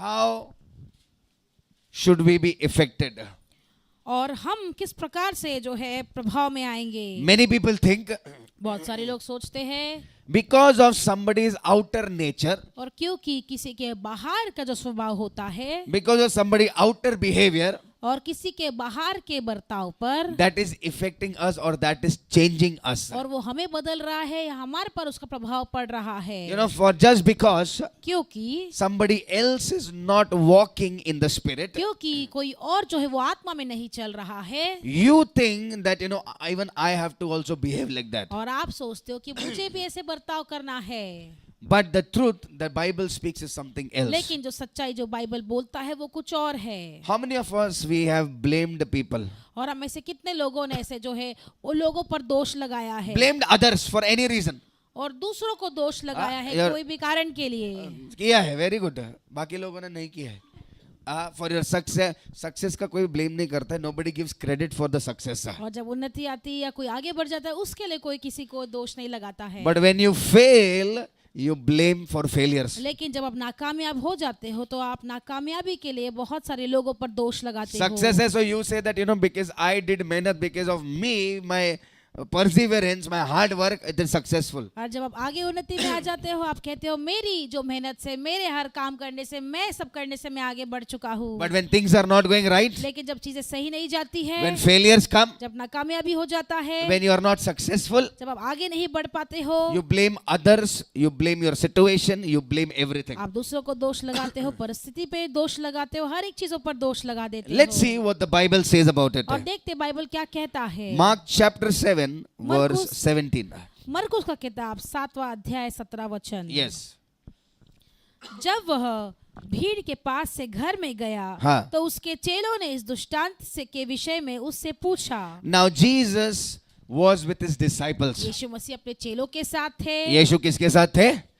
how should we be affected? और हम किस प्रकार से जो है प्रभाव में आएंगे। Many people think बहुत सारे लोग सोचते हैं because of somebody's outer nature, और क्योंकि किसी के बाहर का जो स्वभाव होता है, because of somebody's outer behavior, और किसी के बाहर के बर्ताव पर, that is affecting us or that is changing us. और वो हमें बदल रहा है या हमारे पर उसका प्रभाव पड़ रहा है। You know, for just because क्योंकि somebody else is not walking in the spirit, क्योंकि कोई और जो है वो आत्मा में नहीं चल रहा है, you think that, you know, even I have to also behave like that. और आप सोचते हो कि मुझे भी ऐसे बर्ताव करना है। But the truth the Bible speaks is something else. लेकिन जो सच्चाई जो बाइबल बोलता है वो कुछ और है। How many of us we have blamed people? और हम में से कितने लोगों ने ऐसे जो है वो लोगों पर दोष लगाया है, Blamed others for any reason. और दूसरों को दोष लगाया है यार- कोई भी कारण के लिए। किया है, वेरी गुड। बाकी लोगों ने नहीं किया है। फॉर योर सक्सेस का कोई ब्लेम नहीं करता है। Nobody gives credit for the success. और जब उन्नति आती है या कोई आगे बढ़ जाता है उसके लिए कोई किसी को दोष नहीं लगाता है। But when you fail you blame for failures. लेकिन जब आप नाकामयाब हो जाते हो तो आप नाकामयाबी के लिए बहुत सारे लोगों पर दोष लगाते हो। Success है, so you say that, you know, because I did मेहनत, because of me, my perseverance, my hard work, it is successful. और जब आप आगे उन्नति में आ जाते हो आप कहते हो मेरी जो मेहनत से, मेरे हर काम करने से, मैं सब करने से मैं आगे बढ़ चुका हूँ। But when things are not going right, लेकिन जब चीजें सही नहीं जाती है, when failures come, जब नाकामयाबी हो जाता है, when you are not successful, जब आप आगे नहीं बढ़ पाते हो, you blame others, you blame your situation, you blame everything. आप दूसरों को दोष लगाते हो, परिस्थिति पे दोष लगाते हो, हर एक चीजों पर दोष लगा देते Let's हो। see what the Bible says about it. और देखते बाइबल क्या कहता है। Mark chapter 7 verse Marcus- 17. मरकुस का किताब 7वां अध्याय 17 वचन। Yes. जब वह भीड़ के पास से घर में गया हाँ। तो उसके चेलों ने इस दृष्टांत से के विषय में उससे पूछा। Now Jesus was with his disciples. यीशु मसीह अपने चेलों के साथ थे यीशु किसके साथ थे?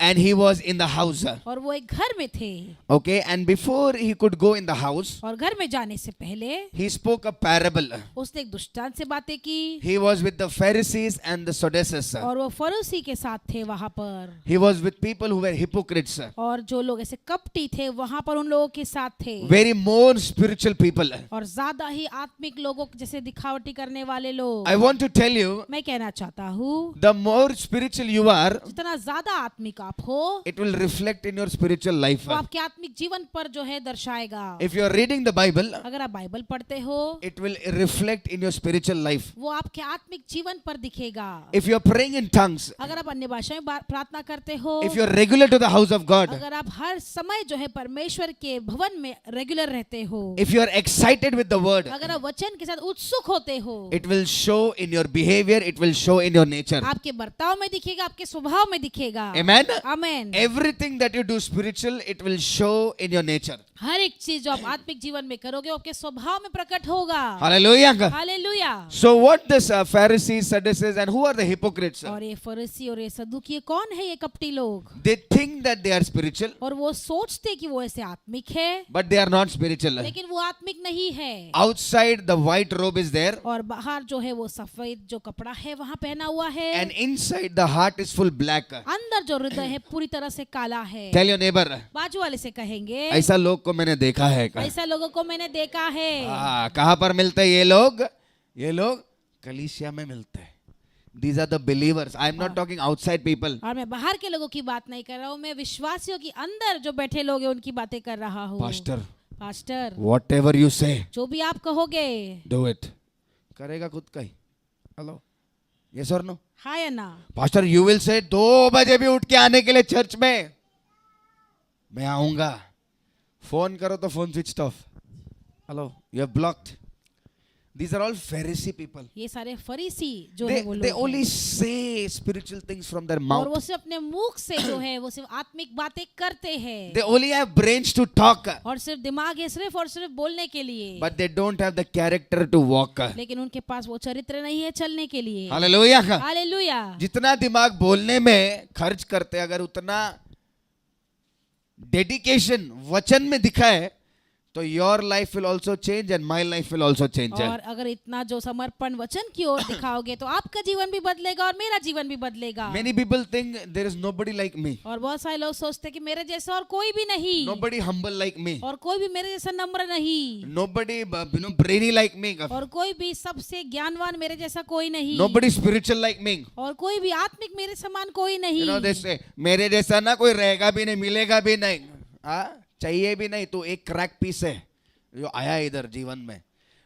And he was in the house. और वो एक घर में थे। Okay, and before he could go in the house, और घर में जाने से पहले he spoke a parable. उसने एक दृष्टांत से बातें की। He was with the Pharisees and the Sadducees. और वो फरीसी के साथ थे वहां पर। He was with people who were hypocrites. और जो लोग ऐसे कपटी थे वहां पर उन लोगों के साथ थे। Very more spiritual people. और ज्यादा ही आत्मिक लोगों जैसे दिखावटी करने वाले लोग। I want to tell you, मैं कहना चाहता हूँ the more spiritual you are, जितना ज्यादा आत्मिक आप हो it will reflect in your spiritual life. वो आपके आत्मिक जीवन पर जो है दर्शाएगा। If you are reading the Bible, अगर आप बाइबल पढ़ते हो it will reflect in your spiritual life. वो आपके आत्मिक जीवन पर दिखेगा। If you are praying in tongues, अगर आप अन्य भाषाएं प्रार्थना करते हो, if you are regular to the house of God, अगर आप हर समय जो है परमेश्वर के भवन में रेगुलर रहते हो, if you are excited with the word, अगर आप वचन के साथ उत्सुक होते हो, it will show in your behavior, it will show in your nature. आपके बर्ताव में दिखेगा, आपके स्वभाव में दिखेगा। Amen. Amen. Everything that you do spiritual, it will show in your nature. हर एक चीज जो आप आत्मिक जीवन में करोगे वो आपके स्वभाव में प्रकट होगा। Hallelujah. Hallelujah. So what this Pharisees, Sadducees, and who are the hypocrites? और ये फरीसी और ये सदुकी कौन है? ये कपटी लोग। They think that they are spiritual, और वो सोचते कि वो ऐसे आत्मिक है, but they are not spiritual. लेकिन वो आत्मिक नहीं है। Outside the white robe is there, और बाहर जो है वो सफेद जो कपड़ा है वहाँ पहना हुआ है, and inside the heart is full black. अंदर जो हृदय है पूरी तरह से काला है। Tell your neighbor, बाजू वाले से कहेंगे ऐसा लोग को मैंने देखा है। ऐसा लोगों को मैंने देखा है। कहाँ पर मिलते हैं ये लोग? ये लोग कलीसिया में मिलते हैं। These are the believers. I am not talking outside people. और मैं बाहर के लोगों की बात नहीं कर रहा हूँ, मैं विश्वासियों की अंदर जो बैठे लोग हैं उनकी बातें कर रहा हूँ। Pastor, pastor, whatever you say, जो भी आप कहोगे do it. करेगा खुद का ही। Hello, yes or no? हाँ या ना? Pastor, you will say 2 बजे भी उठ के आने के लिए चर्च में मैं आऊंगा। फोन करो तो phone switch off. Hello, you have blocked. These are all Pharisee people. ये सारे फरीसी जो है वो They लोग only हैं। say spiritual things from their और mouth. वो सिर्फ अपने मुख से जो है वो सिर्फ आत्मिक बातें करते हैं। They only have brains to talk, और सिर्फ दिमाग है सिर्फ और सिर्फ बोलने के लिए, but they don't have the character to walk. लेकिन उनके पास वो चरित्र नहीं है चलने के लिए। Hallelujah. हालेलुया। जितना दिमाग बोलने में खर्च करते अगर उतना डेडिकेशन वचन में दिखा है तो your life will also change and my life will also change. और अगर इतना जो समर्पण वचन की ओर दिखाओगे तो आपका जीवन भी बदलेगा और मेरा जीवन भी बदलेगा. Many people think there is nobody like me, और बहुत सारे लोग सोचते हैं कि मेरे जैसा और कोई भी नहीं, nobody humble like me, और कोई भी मेरे जैसा नम्र नहीं, nobody brainy like me, और कोई भी सबसे ज्ञानवान मेरे जैसा कोई नहीं, nobody spiritual like me. और कोई भी आत्मिक मेरे समान कोई नहीं. You know they say मेरे जैसा ना कोई रहेगा भी नहीं, मिलेगा भी नहीं, चाहिए भी नहीं. तो एक क्रैक पीस है जो आया इधर जीवन में.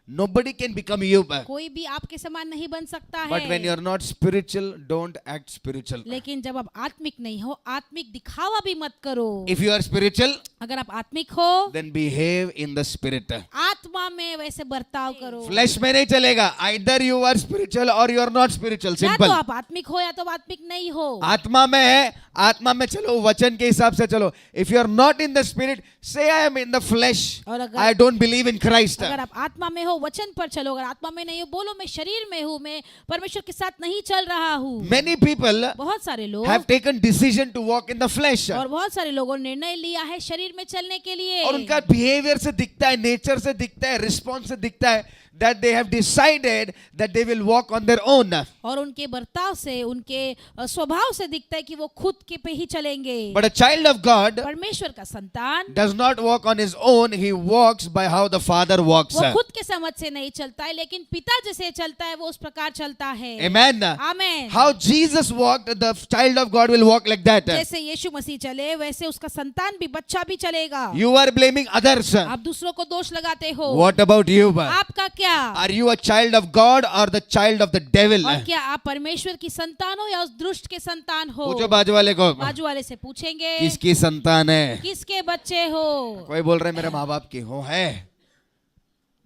Nobody can become you, कोई भी आपके समान नहीं बन सकता but when you है. are not spiritual, don't act spiritual. लेकिन जब आप आत्मिक नहीं हो, आत्मिक दिखावा भी मत करो. If you are spiritual, अगर आप आत्मिक हो, then behave in the spirit. आत्मा में वैसे बर्ताव करो. Flesh में नहीं चलेगा. Either you are spiritual or you are not spiritual. या Simple. तो आप आत्मिक हो या तो आप आत्मिक नहीं हो. आत्मा में है, आत्मा में चलो, वचन के हिसाब से चलो. If you are not in the spirit, say I am in the flesh. और अगर I don't believe in Christ. अगर आप आत्मा में हो, वचन पर चलो. अगर आत्मा में नहीं हो, बोलो मैं शरीर में हूँ, मैं परमेश्वर के साथ नहीं चल रहा हूँ. Many people बहुत सारे लोग have taken decision to walk in the flesh. और बहुत सारे लोगों ने निर्णय लिया है शरीर में चलने के लिए. और उनका बिहेवियर से दिखता है, नेचर से दिखता है, रिस्पॉन्स से दिखता है that they have decided that they will walk on their own. और उनके बर्ताव से, उनके स्वभाव से दिखता है कि वो खुद के पे ही चलेंगे. But a child of God परमेश्वर का संतान does not walk on his own, he walks by how the Father walks. वो खुद के समझ से नहीं चलता है, लेकिन पिता जैसे चलता है वो उस प्रकार चलता है. Amen. Amen. How Jesus walked, the child of God will walk like that. जैसे यीशु मसीह चले वैसे उसका संतान भी, बच्चा भी चलेगा. You are blaming others. आप दूसरों को दोष लगाते हो. What about you? आपका क्या? Are you a child of God or the child of the devil? और क्या आप परमेश्वर की संतान हो या उस दुष्ट के संतान हो? पूछो बाजू वाले को, बाजू वाले से पूछेंगे किसकी संतान है? किसके बच्चे हो? कोई बोल रहे मेरे माँ बाप की हो है.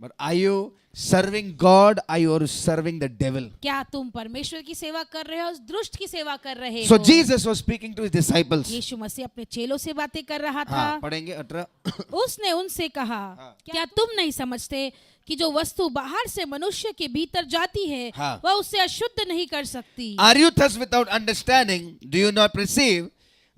But are you serving God? Are you serving the devil? क्या तुम परमेश्वर की सेवा कर रहे हो, उस दुष्ट की सेवा कर रहे हो? So Jesus was speaking to his disciples. यीशु मसीह अपने चेलों से बातें कर रहा था. हाँ, पढ़ेंगे 18. उसने उनसे कहा, क्या तुम नहीं समझते कि जो वस्तु बाहर से मनुष्य के भीतर जाती है हाँ. वह उसे अशुद्ध नहीं कर सकती. Are you thus without understanding? Do you not perceive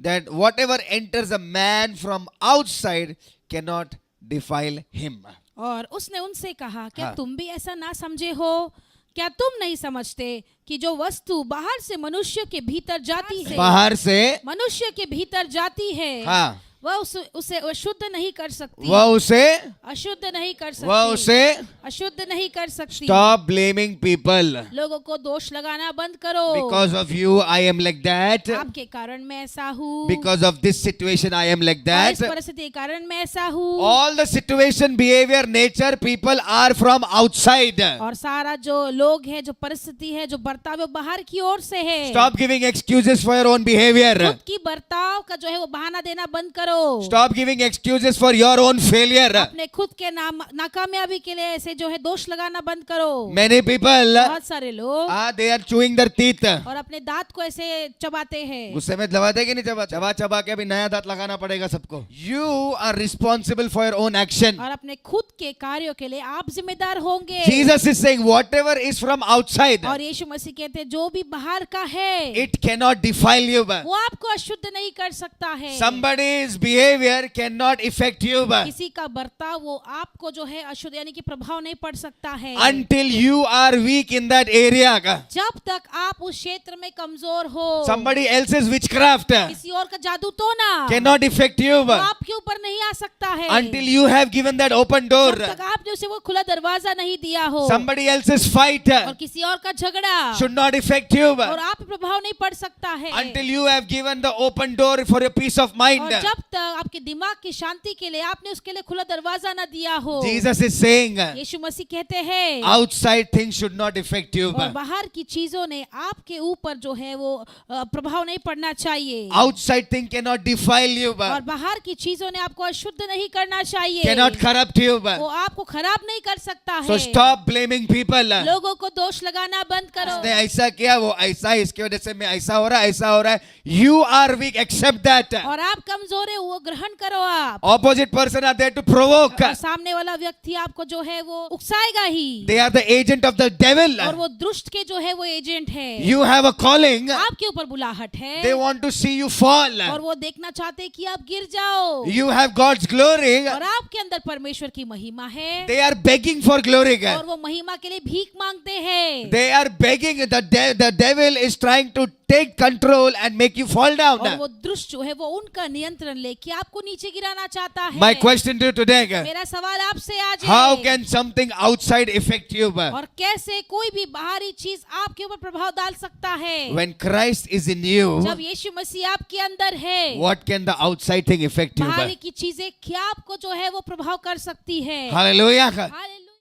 that whatever enters a man from outside cannot defile him? और उसने उनसे कहा, क्या हाँ. तुम भी ऐसा ना समझे हो? क्या तुम नहीं समझते कि जो वस्तु बाहर से मनुष्य के भीतर जाती है, बाहर से मनुष्य के भीतर जाती है, हाँ, वह उसे अशुद्ध नहीं कर सकती. वह उसे अशुद्ध नहीं कर सकती. वह उसे अशुद्ध नहीं कर सकती. Stop blaming people. लोगों को दोष लगाना बंद करो. Because of you I am like that. आपके कारण मैं ऐसा हूँ. Because of this situation I am like और that. इस परिस्थिति के कारण मैं ऐसा हूँ. All the situation, behavior, nature, people are from outside. और सारा जो लोग है, जो परिस्थिति है, जो बर्ताव है, बाहर की ओर से है. Stop giving excuses for your own behavior. खुद की बर्ताव का जो है वो बहाना देना बंद करो. Stop giving excuses for your own failure. अपने खुद के नाकामयाबी के लिए ऐसे जो है दोष लगाना बंद करो. Many people, बहुत सारे लोग they are chewing their teeth. और अपने दांत को ऐसे चबाते हैं. गुस्से में दबाते कि नहीं चबा चबा के अभी नया दांत लगाना पड़ेगा सबको. You are responsible for your own action. और अपने खुद के कार्यों के लिए आप जिम्मेदार होंगे. Jesus is saying whatever is from outside, और यीशु मसीह कहते हैं जो भी बाहर का है it cannot defile you. वो आपको अशुद्ध नहीं कर सकता है. Somebody's behavior cannot affect you किसी का बर्ताव वो आपको जो है अशुद्ध यानी कि प्रभाव नहीं पड़ सकता है. until you are weak in that area. जब तक आप उस क्षेत्र में कमजोर हो. Somebody else's witchcraft किसी और का जादू तो ना cannot affect you वो आपके ऊपर नहीं आ सकता है. until you have given that open door. जब तक आपने उसे वो खुला दरवाजा नहीं दिया हो. Somebody else's fight और किसी और का झगड़ा should not affect you और आप पे प्रभाव नहीं पड़ सकता है. until you have given the open door for your peace of mind. और जब तक आपके दिमाग की शांति के लिए आपने उसके लिए खुला दरवाजा ना दिया हो. Jesus is saying यीशु मसीह कहते हैं outside things should not affect you. और बाहर की चीजों ने आपके ऊपर जो है वो प्रभाव नहीं पड़ना चाहिए. Outside thing cannot defile you, और बाहर की चीजों ने आपको अशुद्ध नहीं करना चाहिए. cannot corrupt you. वो आपको खराब नहीं कर सकता है. So stop blaming people. लोगों को दोष लगाना बंद करो. उसने ऐसा किया, वो ऐसा, इसकी वजह से मैं ऐसा हो रहा है. You are weak, accept that. और आप कमजोर है वो ग्रहण करो आप। Opposite person are there to provoke. और सामने वाला व्यक्ति आपको जो है वो उकसाएगा ही, They are the agent of the devil. और वो दुष्ट के जो है वो एजेंट है। You have a calling. आपके ऊपर बुलाहट है, They want to see you fall. और वो देखना चाहते हैं कि आप गिर जाओ। You have God's glory. और आपके अंदर परमेश्वर की महिमा है, They are begging for glory. और वो महिमा के लिए भीख मांगते हैं। They are begging. The devil is trying to take control and make you fall down. और वो दुष्ट जो है वो उनका नियंत्रण लेके आपको नीचे गिराना चाहता है। My question to you today. मेरा सवाल आपसे आज है, How can something outside affect you? और कैसे कोई भी बाहरी चीज आपके ऊपर प्रभाव डाल सकता है? When Christ is in you, जब यीशु मसीह आपके अंदर है, what can the outside thing affect you? बाहरी की चीजें क्या आपको जो है वो प्रभाव कर सकती है? Hallelujah. हालेलुया।